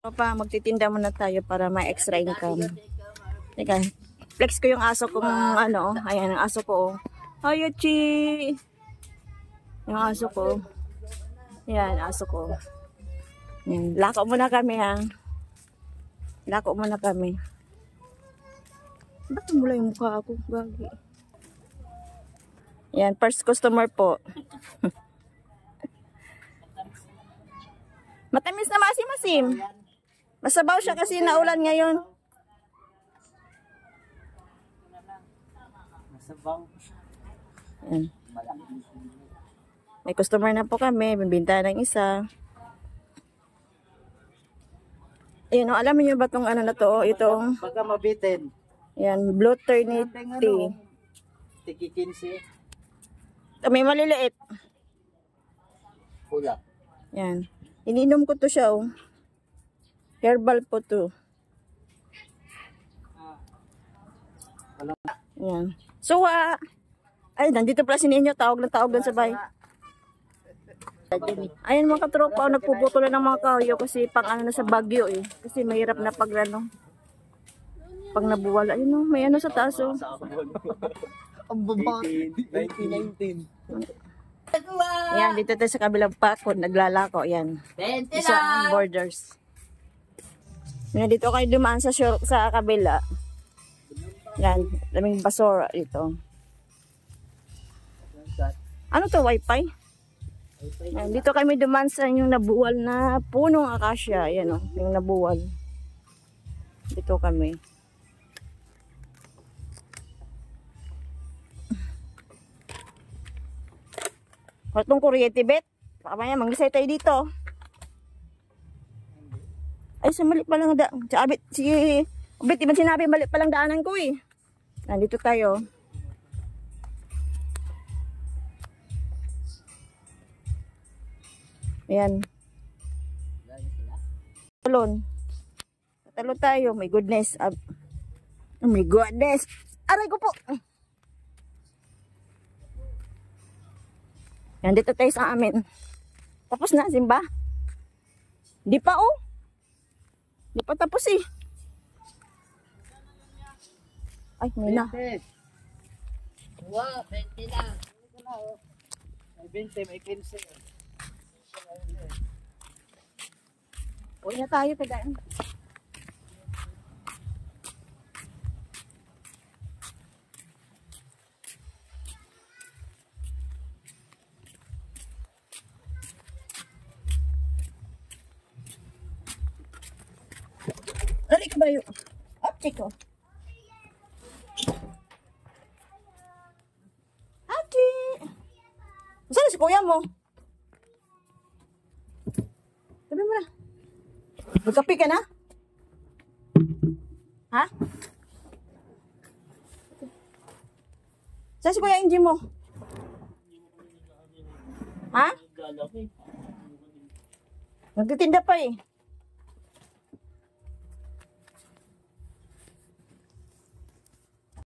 Magtitinda muna tayo para may extra income. Teka, flex ko yung aso kong ano. Ayan, ang aso ko. Hi, Chi! Yung aso ko. Ayan, aso ko. Ayan, lako muna kami ha. Lako muna kami. Ba't mula yung mukha ako? Gagi. Ayan, first customer po. Matamis na masim-masim. Masabaw siya kasi naulan ngayon. Masabaw. Ayan. May customer na po kami. Bibinta ng isa. Ayun, oh, alam niyo ba itong ano na to? Itong... Pagka mabitin. Ayan, Blue Trinity. Tiki 15. Ito, may maliliit. Pula. Ayan. Ininom ko to siya, oh. Herbal po to. Ayan. So, ay, nandito pala si Ninyo. Tawag lang sa bahay. Ayan mga katropa, nagpuputulan ng mga kahoy kasi pang ano na sa Bagyo eh. Kasi mahirap na pag ano. Pag nabuwal, ayun oh, may ano sa taas oh. Ang baba. 19. Ayan, dito tayo sa kabilang pakod, naglalako, ayan. Isang borders. Ayan, dito kayo dumaan sa kabila. Ayan, daming basura dito. Ano to, wifi? Ayan, dito kami dumaan sa yung nabuwal na punong akasya. Ayan o, yung nabuwal. Dito kami. Itong kuryente, bet. Baka maya, mangisay tayo dito. Ay, sa mali pa lang bet, di ba sinabi, mali pa lang daanan ko eh. Nandito tayo. Ayan. Talon. Talon tayo. My goodness. Oh my goodness. Aray ko po. Yan, dito tayo sa amin. Tapos na, Simba? Di pa, oh. Di pa tapos, eh. Ay, may na. Wow, 20 na. May 20, may 15. Uwi na tayo, tagaan. Ari ka ba yun? Optik ko. Ate! Saan si kuya mo? Sabi mo na. Magkapi ka na? Ha? Saan si kuya Inji mo? Ha? Nagtitinda pa eh.